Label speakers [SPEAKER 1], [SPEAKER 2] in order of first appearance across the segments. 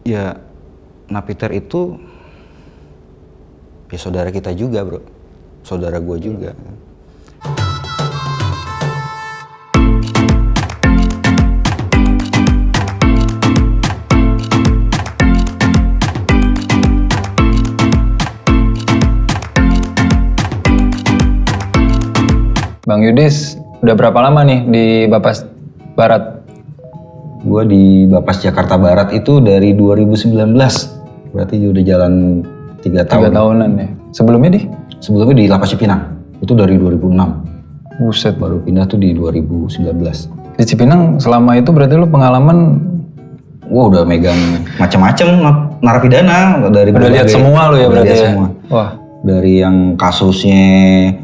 [SPEAKER 1] Ya, napiter itu ya saudara kita juga, bro. Saudara gue juga.
[SPEAKER 2] Bang Yudis, udah berapa lama nih di Bapas Barat?
[SPEAKER 1] Gue di Bapas Jakarta Barat itu dari 2019. Berarti udah jalan 3 tahun.
[SPEAKER 2] 3 tahunan ya. Sebelumnya di?
[SPEAKER 1] Sebelumnya di Lapas Cipinang. Itu dari 2006.
[SPEAKER 2] Buset.
[SPEAKER 1] Baru pindah tuh di 2019.
[SPEAKER 2] Di Cipinang selama itu berarti lu pengalaman?
[SPEAKER 1] Wah, udah megang macam-macam narapidana dari
[SPEAKER 2] Udah lihat semua lu ya berarti ya?
[SPEAKER 1] Semua.
[SPEAKER 2] Wah.
[SPEAKER 1] Dari yang kasusnya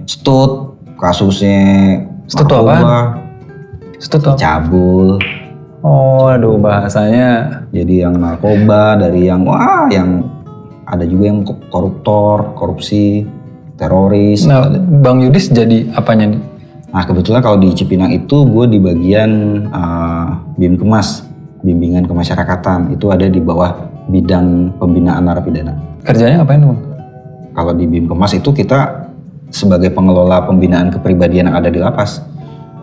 [SPEAKER 1] stut, kasusnya
[SPEAKER 2] Stut tuh apa? Stut tuh apa?
[SPEAKER 1] cabul.
[SPEAKER 2] Oh, aduh bahasanya.
[SPEAKER 1] Jadi yang narkoba, dari yang yang ada juga yang koruptor, korupsi, teroris.
[SPEAKER 2] Nah, Bang Yudis jadi apanya nih?
[SPEAKER 1] Nah, kebetulan kalau di Cipinang itu gue di bagian BIMKemas, bimbingan kemasyarakatan. Itu ada di bawah bidang pembinaan narapidana.
[SPEAKER 2] Kerjanya ngapain Bang?
[SPEAKER 1] Kalau di BIMKemas itu kita sebagai pengelola pembinaan kepribadian yang ada di lapas.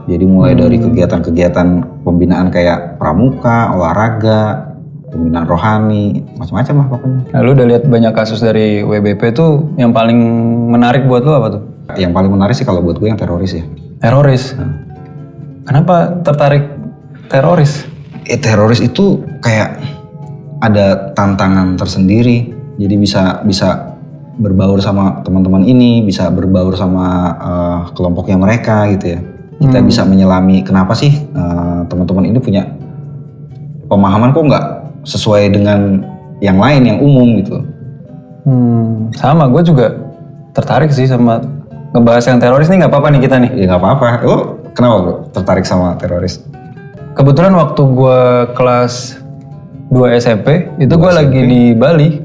[SPEAKER 1] Jadi mulai dari kegiatan-kegiatan pembinaan kayak pramuka, olahraga, pembinaan rohani, macam-macam lah pokoknya.
[SPEAKER 2] Nah, lu udah lihat banyak kasus dari WBP tuh, yang paling menarik buat lu apa tuh?
[SPEAKER 1] Yang paling menarik sih kalau buat gue yang teroris ya.
[SPEAKER 2] Teroris? Kenapa tertarik teroris?
[SPEAKER 1] Teroris itu kayak ada tantangan tersendiri. Jadi bisa berbaur sama teman-teman ini, bisa berbaur sama kelompoknya mereka gitu ya. Kita bisa menyelami kenapa sih teman-teman ini punya pemahaman kok nggak sesuai dengan yang lain, yang umum gitu.
[SPEAKER 2] Sama, gue juga tertarik sih sama ngebahas yang teroris nih. Nggak apa-apa nih kita nih?
[SPEAKER 1] Ya nggak apa-apa. Lo kenapa bro tertarik sama teroris?
[SPEAKER 2] Kebetulan waktu gue kelas 2 SMP, itu gue lagi di Bali.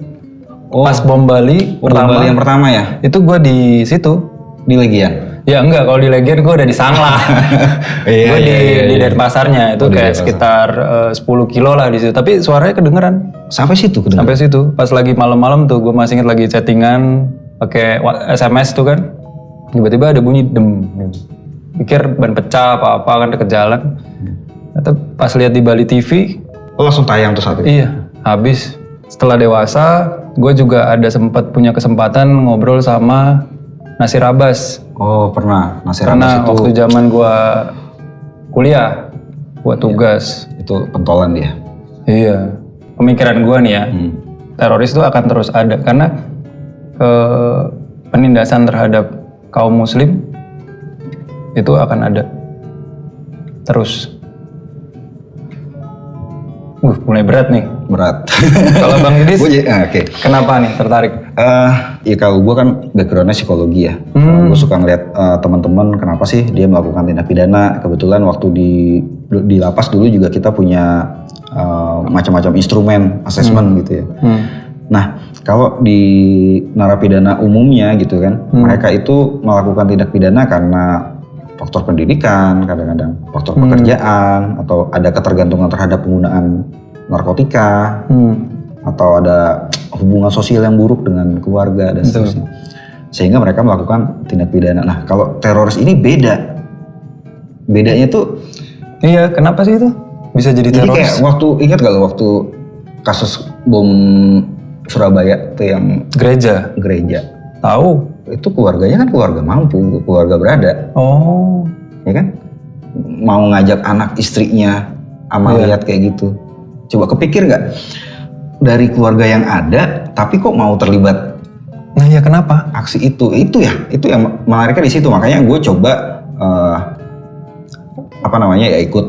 [SPEAKER 2] Pas bom Bali pertama.
[SPEAKER 1] Bali yang pertama ya?
[SPEAKER 2] Itu gue di situ.
[SPEAKER 1] Di Legian?
[SPEAKER 2] Ya enggak, kalau di Legian gue udah di Sanglah. Gue di Denpasarnya, itu kayak sekitar 10 kilo lah di situ. Tapi suaranya kedengeran.
[SPEAKER 1] Sampai situ kedengeran?
[SPEAKER 2] Sampai situ. Pas lagi malam-malam tuh, gue masih inget lagi chattingan pakai SMS tuh kan. Tiba-tiba ada bunyi dem. Pikir ban pecah apa-apa kan deket jalan. Atau pas lihat di Bali TV.
[SPEAKER 1] Oh langsung tayang tuh saat itu?
[SPEAKER 2] Iya, habis. Setelah dewasa, gue juga ada sempat punya kesempatan ngobrol sama Nasir Abbas.
[SPEAKER 1] Oh pernah, Nasir
[SPEAKER 2] Karena
[SPEAKER 1] Abbas itu.
[SPEAKER 2] waktu zaman gue kuliah, buat tugas.
[SPEAKER 1] Itu pentolan dia?
[SPEAKER 2] Iya, pemikiran gue nih ya, teroris itu akan terus ada. Karena penindasan terhadap kaum muslim itu akan ada terus. Mulai berat nih.
[SPEAKER 1] Berat.
[SPEAKER 2] Kalau Bang Yudis,
[SPEAKER 1] Oke.
[SPEAKER 2] kenapa nih tertarik?
[SPEAKER 1] Ya kalau gue kan backgroundnya psikologi ya. Gue suka ngeliat teman-teman kenapa sih dia melakukan tindak pidana. Kebetulan waktu di lapas dulu juga kita punya macam-macam instrumen assessment gitu ya. Nah kalau di narapidana umumnya gitu kan, mereka itu melakukan tindak pidana karena faktor pendidikan, kadang-kadang faktor pekerjaan, atau ada ketergantungan terhadap penggunaan narkotika, atau ada hubungan sosial yang buruk dengan keluarga dan seterusnya. Sehingga mereka melakukan tindak pidana. Nah kalau teroris ini beda. Bedanya tuh...
[SPEAKER 2] Iya, kenapa sih itu bisa jadi teroris?
[SPEAKER 1] Jadi kayak ingat gak lo waktu kasus bom Surabaya tuh yang...
[SPEAKER 2] Gereja? Tahu.
[SPEAKER 1] Itu keluarganya kan keluarga mampu, keluarga berada.
[SPEAKER 2] Oh.
[SPEAKER 1] Ya kan? Mau ngajak anak istrinya amaliyat kayak gitu. Coba kepikir nggak? Dari keluarga yang ada, tapi kok mau terlibat?
[SPEAKER 2] Nah ya kenapa?
[SPEAKER 1] Aksi itu yang menariknya di situ. Makanya gue coba ikut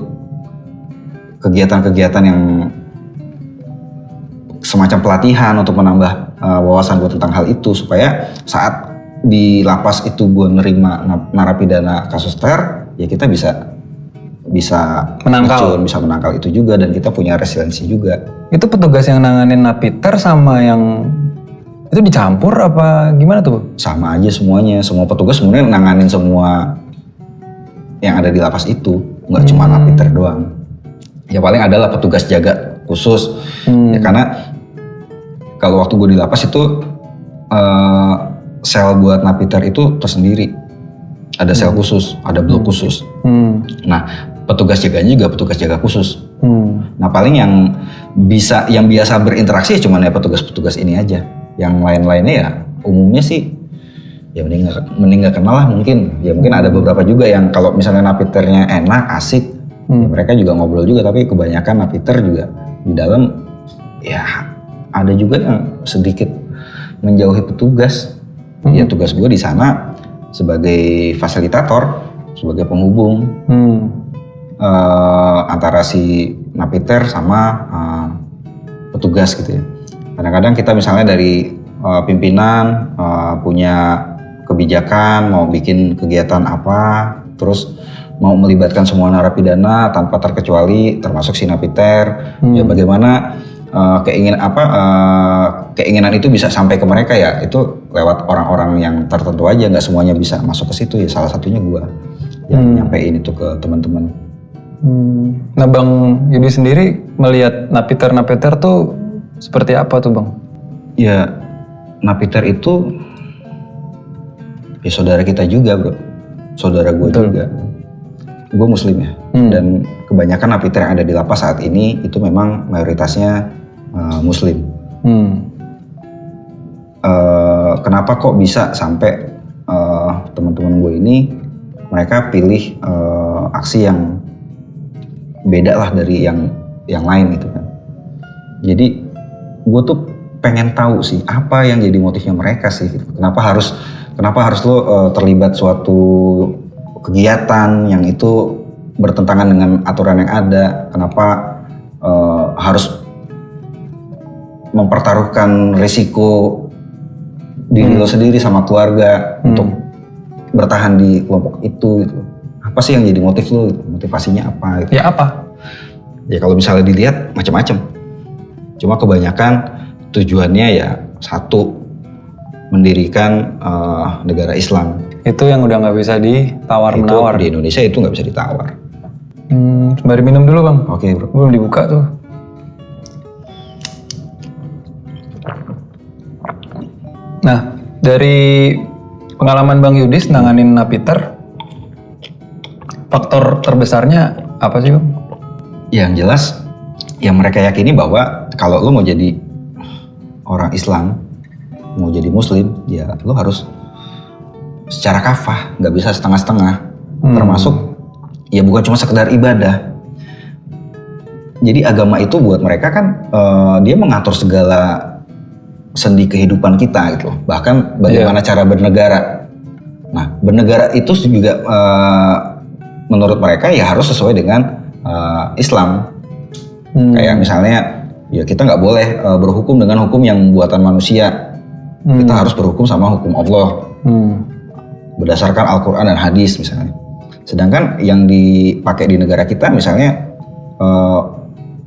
[SPEAKER 1] kegiatan-kegiatan yang semacam pelatihan untuk menambah wawasan gue tentang hal itu, supaya saat di lapas itu gue nerima narapidana kasus ya kita bisa menangkal itu juga, dan kita punya resiliensi juga.
[SPEAKER 2] Itu petugas yang nanganin napiter sama yang itu dicampur apa gimana tuh?
[SPEAKER 1] Sama aja semuanya, semua petugas sebenarnya nanganin semua yang ada di lapas itu, nggak cuma napiter doang. Ya paling adalah petugas jaga khusus, ya karena kalau waktu gue di lapas itu sel buat napiter itu tersendiri. Ada sel khusus, ada blok khusus. Nah, petugas jaganya juga petugas jaga khusus. Nah, paling yang biasa berinteraksi ya cuma ya petugas-petugas ini aja. Yang lain-lainnya ya umumnya sih ya mending nggak kenal lah mungkin. Ya mungkin ada beberapa juga yang kalau misalnya napiternya enak, asik, ya mereka juga ngobrol juga. Tapi kebanyakan napiter juga di dalam ya ada juga yang sedikit menjauhi petugas. Ya tugas gue di sana sebagai fasilitator, sebagai penghubung antara si napiter sama petugas gitu ya. Kadang-kadang kita misalnya dari pimpinan punya kebijakan mau bikin kegiatan apa, terus mau melibatkan semua narapidana tanpa terkecuali termasuk si napiter. Ya bagaimana keinginan itu bisa sampai ke mereka ya itu lewat orang-orang yang tertentu aja, nggak semuanya bisa masuk ke situ ya. Salah satunya gua yang nyampein itu ke teman-teman.
[SPEAKER 2] Nah Bang Yudi sendiri melihat napiter tuh seperti apa tuh Bang?
[SPEAKER 1] Ya napiter itu ya saudara kita juga bro, saudara gue juga. Gue muslim ya, dan kebanyakan napiter yang ada di lapas saat ini itu memang mayoritasnya muslim. Kenapa kok bisa sampai teman-teman gue ini mereka pilih aksi yang beda lah dari yang lain gitu kan. Jadi gue tuh pengen tahu sih apa yang jadi motifnya mereka sih gitu. Kenapa harus lo terlibat suatu kegiatan yang itu bertentangan dengan aturan yang ada? Kenapa harus mempertaruhkan risiko diri lo sendiri sama keluarga untuk bertahan di kelompok itu gitu? Apa sih yang jadi motif lo? Motivasinya apa? Gitu?
[SPEAKER 2] Ya apa?
[SPEAKER 1] Ya kalau misalnya dilihat macam-macam. Cuma kebanyakan tujuannya ya satu, mendirikan negara Islam.
[SPEAKER 2] Itu yang udah nggak bisa ditawar-menawar.
[SPEAKER 1] Di Indonesia itu nggak bisa ditawar.
[SPEAKER 2] Sembari minum dulu Bang.
[SPEAKER 1] Oke bro.
[SPEAKER 2] Belum dibuka tuh. Nah, dari pengalaman Bang Yudis nanganin napiter, faktor terbesarnya apa sih Bang?
[SPEAKER 1] Yang jelas, yang mereka yakini bahwa kalau lo mau jadi orang Islam, mau jadi Muslim, ya lo harus secara kafah, nggak bisa setengah-setengah. Termasuk, ya bukan cuma sekedar ibadah. Jadi agama itu buat mereka kan, dia mengatur segala sendi kehidupan kita gitu loh. Bahkan bagaimana cara bernegara. Nah, bernegara itu juga menurut mereka ya harus sesuai dengan Islam. Kayak misalnya ya kita nggak boleh berhukum dengan hukum yang buatan manusia. Kita harus berhukum sama hukum Allah berdasarkan Al-Quran dan hadis misalnya. Sedangkan yang dipakai di negara kita misalnya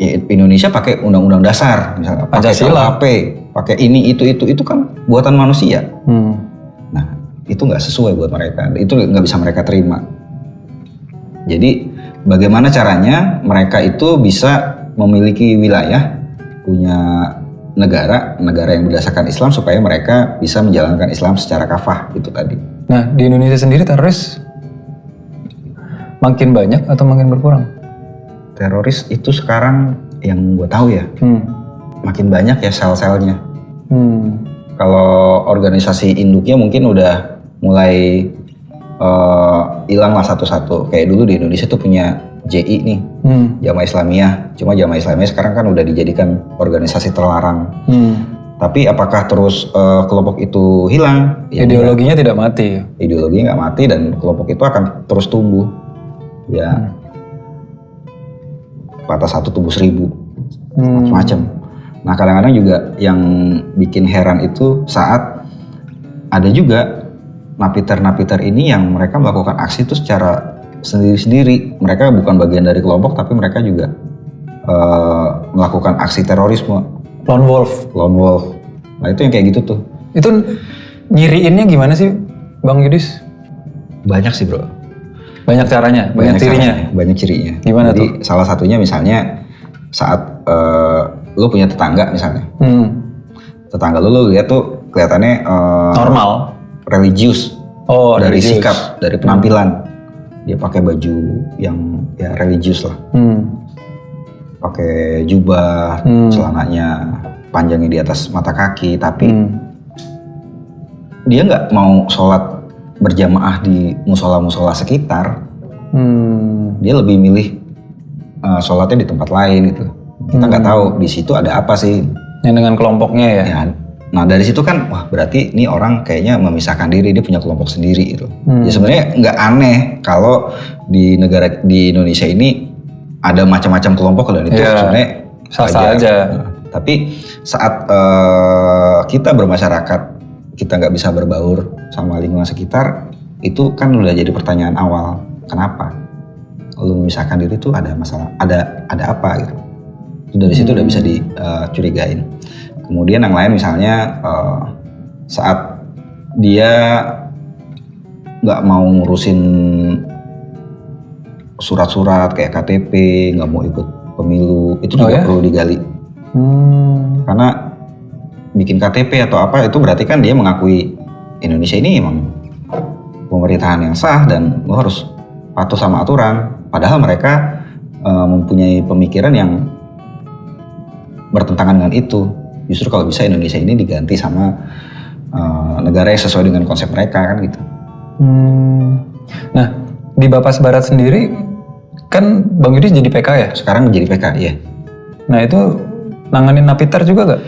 [SPEAKER 1] ya Indonesia pakai undang-undang dasar misalnya, pakai KUHP, pakai ini itu kan buatan manusia. Nah itu nggak sesuai buat mereka, itu nggak bisa mereka terima. Jadi bagaimana caranya mereka itu bisa memiliki wilayah, punya negara yang berdasarkan Islam supaya mereka bisa menjalankan Islam secara kafah itu tadi.
[SPEAKER 2] Nah di Indonesia sendiri teroris makin banyak atau makin berkurang?
[SPEAKER 1] Teroris itu sekarang yang gue tahu ya makin banyak ya sel-selnya. Kalau organisasi induknya mungkin udah mulai hilang lah satu-satu. Kayak dulu di Indonesia tuh punya JI nih, Jamaah Islamiyah. Cuma Jamaah Islamiyah sekarang kan udah dijadikan organisasi terlarang. Tapi apakah terus kelompok itu hilang? Ya
[SPEAKER 2] ideologinya tidak mati.
[SPEAKER 1] Ideologinya nggak mati dan kelompok itu akan terus tumbuh. Ya, patah satu tumbuh 1000, macam-macam. Nah kadang-kadang juga yang bikin heran itu saat ada juga napiter-napiter ini yang mereka melakukan aksi itu secara sendiri-sendiri. Mereka bukan bagian dari kelompok tapi mereka juga melakukan aksi terorisme.
[SPEAKER 2] Lone wolf.
[SPEAKER 1] Nah itu yang kayak gitu tuh.
[SPEAKER 2] Itu nyiriinnya gimana sih Bang Yudis?
[SPEAKER 1] Banyak sih bro.
[SPEAKER 2] Banyak caranya, banyak cirinya.
[SPEAKER 1] Banyak cirinya.
[SPEAKER 2] Gimana
[SPEAKER 1] Jadi,
[SPEAKER 2] tuh?
[SPEAKER 1] Salah satunya misalnya saat lo punya tetangga misalnya. tetangga lu lihat tuh kelihatannya
[SPEAKER 2] Normal.
[SPEAKER 1] religius dari
[SPEAKER 2] religius.
[SPEAKER 1] sikap, dari penampilan. Dia pakai baju yang ya religius lah, pakai jubah, celananya panjangnya di atas mata kaki, tapi dia nggak mau sholat berjamaah di musola-musola sekitar. Dia lebih milih sholatnya di tempat lain gitu. Kita nggak tahu di situ ada apa sih.
[SPEAKER 2] Yang dengan kelompoknya ya.
[SPEAKER 1] Nah dari situ kan, wah berarti ini orang kayaknya memisahkan diri, dia punya kelompok sendiri gitu. Ya sebenarnya nggak aneh kalau di Indonesia ini ada macam-macam kelompok dan itu sebenarnya
[SPEAKER 2] sah-sah aja.
[SPEAKER 1] Nah, tapi saat kita bermasyarakat, kita nggak bisa berbaur sama lingkungan sekitar, itu kan udah jadi pertanyaan awal, kenapa? Lu memisahkan diri itu ada masalah, ada apa gitu. Dari situ udah bisa dicurigain. Kemudian yang lain misalnya saat dia nggak mau ngurusin surat-surat kayak KTP, nggak mau ikut pemilu, itu juga perlu digali. Karena bikin KTP atau apa itu berarti kan dia mengakui Indonesia ini emang pemerintahan yang sah dan lo harus patuh sama aturan. Padahal mereka mempunyai pemikiran yang bertentangan dengan itu. Justru kalau bisa Indonesia ini diganti sama negara yang sesuai dengan konsep mereka kan gitu.
[SPEAKER 2] Nah di Bapas Barat sendiri kan Bang Yudi jadi PK ya?
[SPEAKER 1] Sekarang menjadi PK ya.
[SPEAKER 2] Nah itu nanganin Napiter juga gak?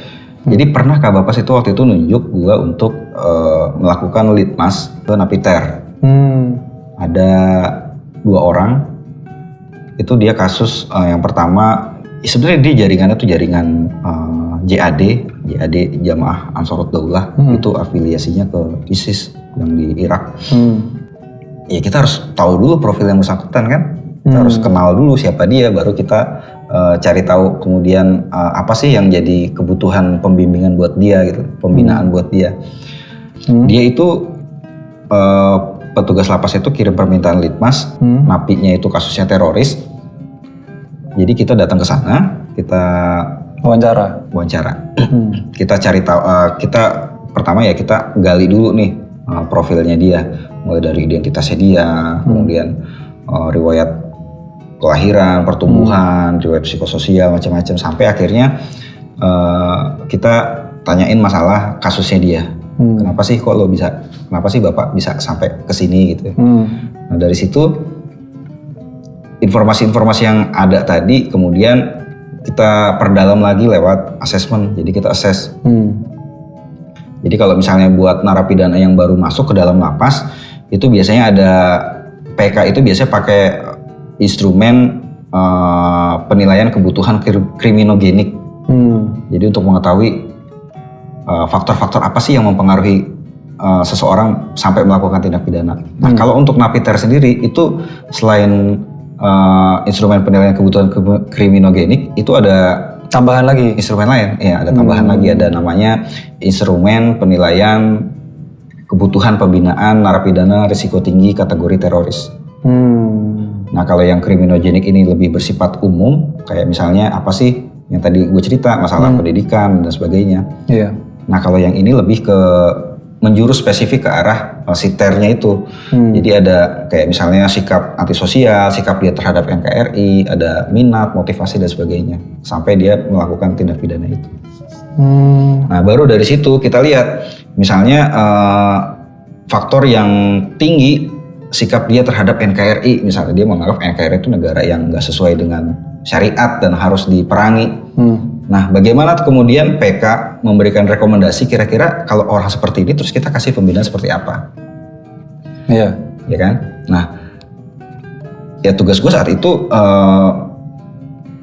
[SPEAKER 1] Jadi pernah Kak Bapas itu waktu itu nunjuk gua untuk melakukan litmas ke Napiter. Ada 2 orang. Itu dia kasus yang pertama, sebenarnya dia jaringannya tuh jaringan JAD Jamaah Ansarut Daulah, itu afiliasinya ke ISIS yang di Irak. Ya kita harus tahu dulu profil yang bersangkutan kan, kita harus kenal dulu siapa dia, baru kita cari tahu kemudian apa sih yang jadi kebutuhan pembimbingan buat dia gitu, pembinaan buat dia. Dia itu petugas lapas itu kirim permintaan litmas, napinya itu kasusnya teroris. Jadi kita datang ke sana, kita wawancara. Kita cari tahu, kita pertama ya kita gali dulu nih profilnya dia, mulai dari identitasnya dia, kemudian riwayat kelahiran, pertumbuhan, riwayat psikososial macam-macam, sampai akhirnya kita tanyain masalah kasusnya dia. Kenapa sih kenapa sih Bapak bisa sampai ke sini gitu. Nah dari situ informasi-informasi yang ada tadi kemudian kita perdalam lagi lewat asesmen. Jadi kita assess. Jadi kalau misalnya buat narapidana yang baru masuk ke dalam lapas, itu biasanya ada PK itu biasanya pakai instrumen penilaian kebutuhan kriminogenik. Jadi untuk mengetahui faktor-faktor apa sih yang mempengaruhi seseorang sampai melakukan tindak pidana. Nah kalau untuk Napiter sendiri itu selain instrumen penilaian kebutuhan kriminogenik, itu ada
[SPEAKER 2] tambahan lagi
[SPEAKER 1] instrumen lain. Ya ada tambahan lagi, ada namanya instrumen penilaian kebutuhan pembinaan narapidana risiko tinggi kategori teroris. Nah kalau yang kriminogenik ini lebih bersifat umum, kayak misalnya apa sih yang tadi gue cerita, masalah pendidikan dan sebagainya. Nah kalau yang ini lebih ke menjurus spesifik ke arah siternya itu. Jadi ada kayak misalnya sikap antisosial, sikap dia terhadap NKRI, ada minat, motivasi dan sebagainya, sampai dia melakukan tindak pidana itu. Nah baru dari situ kita lihat misalnya faktor yang tinggi sikap dia terhadap NKRI, misalnya dia menganggap NKRI itu negara yang nggak sesuai dengan syariat dan harus diperangi. Nah bagaimana kemudian PK memberikan rekomendasi kira-kira kalau orang seperti ini terus kita kasih pembinaan seperti apa? Ya kan? Nah ya tugas gue saat itu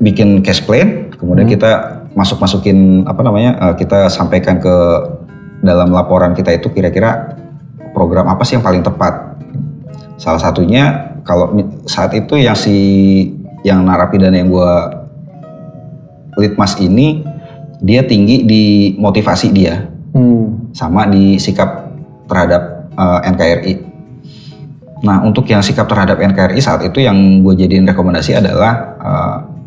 [SPEAKER 1] bikin case plan, kemudian kita masukin kita sampaikan ke dalam laporan kita itu kira-kira program apa sih yang paling tepat. Salah satunya kalau saat itu yang narapidana yang gue litmas ini, dia tinggi di motivasi dia, sama di sikap terhadap NKRI. Nah untuk yang sikap terhadap NKRI saat itu yang gue jadiin rekomendasi adalah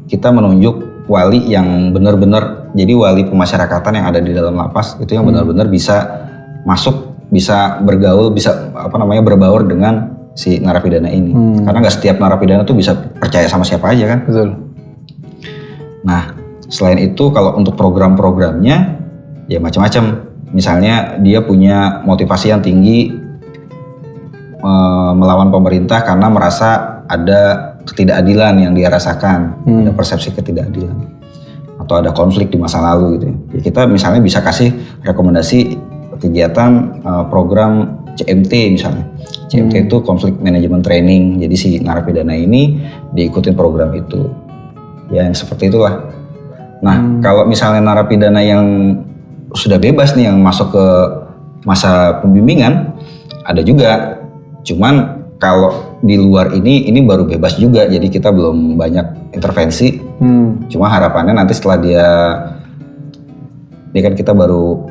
[SPEAKER 1] kita menunjuk wali yang benar-benar Jadi wali pemasyarakatan yang ada di dalam lapas itu yang benar-benar bisa masuk, bisa bergaul, bisa berbaur dengan si narapidana ini. Karena nggak setiap narapidana tuh bisa percaya sama siapa aja kan.
[SPEAKER 2] Betul.
[SPEAKER 1] Nah, selain itu kalau untuk program-programnya ya macam-macam. Misalnya dia punya motivasi yang tinggi melawan pemerintah karena merasa ada ketidakadilan yang dia rasakan, ada persepsi ketidakadilan, atau ada konflik di masa lalu gitu. Ya, kita misalnya bisa kasih rekomendasi kegiatan program CMT misalnya. CMT itu Conflict Management Training. Jadi si narapidana ini diikutin program itu. Ya yang seperti itulah. Nah kalau misalnya narapidana yang sudah bebas nih yang masuk ke masa pembimbingan, ada juga. Cuman kalau di luar ini baru bebas juga, jadi kita belum banyak intervensi. Cuma harapannya nanti setelah dia kan kita baru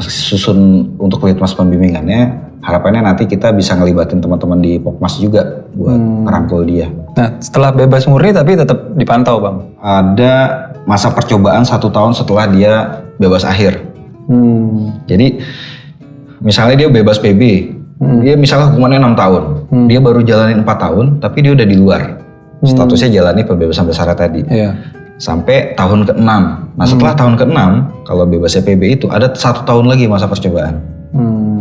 [SPEAKER 1] susun untuk litmas pembimbingannya, harapannya nanti kita bisa ngelibatin teman-teman di Pokmas juga buat merangkul dia.
[SPEAKER 2] Nah setelah bebas murni tapi tetap dipantau Bang?
[SPEAKER 1] Ada masa percobaan 1 tahun setelah dia bebas akhir. Jadi misalnya dia bebas PB, dia misalnya hukumannya 6 tahun, dia baru jalanin 4 tahun, tapi dia udah di luar. Statusnya jalani pembebasan bersyarat tadi. Sampai tahun ke-6. Nah setelah tahun ke-6, kalau bebasnya PB itu ada 1 tahun lagi masa percobaan.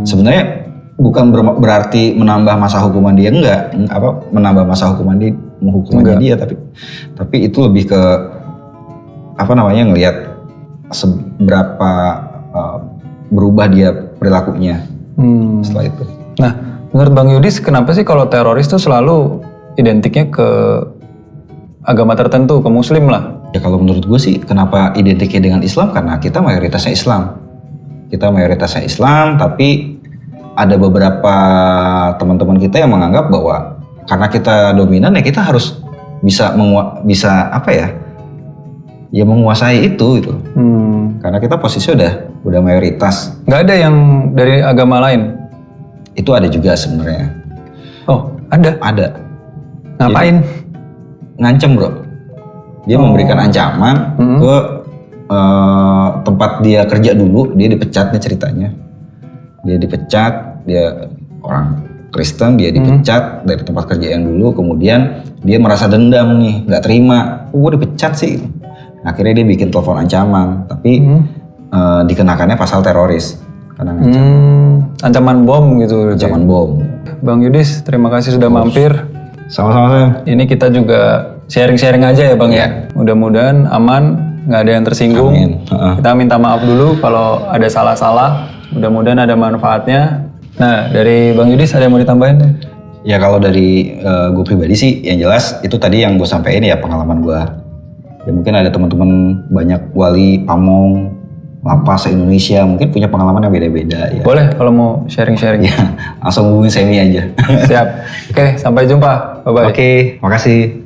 [SPEAKER 1] Sebenarnya bukan berarti menambah masa hukuman dia, menambah masa hukuman dia, tapi itu lebih ke ngelihat seberapa berubah dia perilakunya setelah itu.
[SPEAKER 2] Nah, menurut Bang Yudis, kenapa sih kalau teroris tuh selalu identiknya ke agama tertentu, ke Muslim lah?
[SPEAKER 1] Ya kalau menurut gue sih, kenapa identiknya dengan Islam? Karena kita mayoritasnya Islam. Tapi ada beberapa teman-teman kita yang menganggap bahwa karena kita dominan ya kita harus bisa menguasai itu gitu. Karena kita posisinya udah mayoritas.
[SPEAKER 2] Nggak ada yang dari agama lain?
[SPEAKER 1] Itu ada juga sebenarnya.
[SPEAKER 2] Oh, ada?
[SPEAKER 1] Ada.
[SPEAKER 2] Ngapain?
[SPEAKER 1] Jadi, ngancem bro. Dia memberikan ancaman ke tempat dia kerja dulu. Dia dipecat nih ceritanya. Dia dipecat, dia orang Kristen, dia dipecat dari tempat kerja yang dulu. Kemudian dia merasa dendam nih, nggak terima. Gue dipecat sih. Akhirnya dia bikin telepon ancaman, tapi dikenakannya pasal teroris. Karena
[SPEAKER 2] ancaman bom gitu.
[SPEAKER 1] Ancaman bom.
[SPEAKER 2] Bang Yudis, terima kasih sudah mampir.
[SPEAKER 1] Sama-sama Sam.
[SPEAKER 2] Ini kita juga sharing-sharing aja ya Bang ya. Mudah-mudahan aman, nggak ada yang tersinggung.
[SPEAKER 1] Amin.
[SPEAKER 2] Kita minta maaf dulu kalau ada salah-salah. Mudah-mudahan ada manfaatnya. Nah, dari Bang Yudis ada yang mau ditambahin?
[SPEAKER 1] Ya kalau dari gue pribadi sih, yang jelas itu tadi yang gue sampein ya pengalaman gue. Ya mungkin ada teman-teman banyak wali, pamong, lapas Indonesia mungkin punya pengalaman yang beda-beda ya.
[SPEAKER 2] Boleh kalau mau sharing-sharing.
[SPEAKER 1] Ya, langsung hubungin Semi aja.
[SPEAKER 2] Siap. Oke, sampai jumpa. Bye-bye.
[SPEAKER 1] Oke, makasih.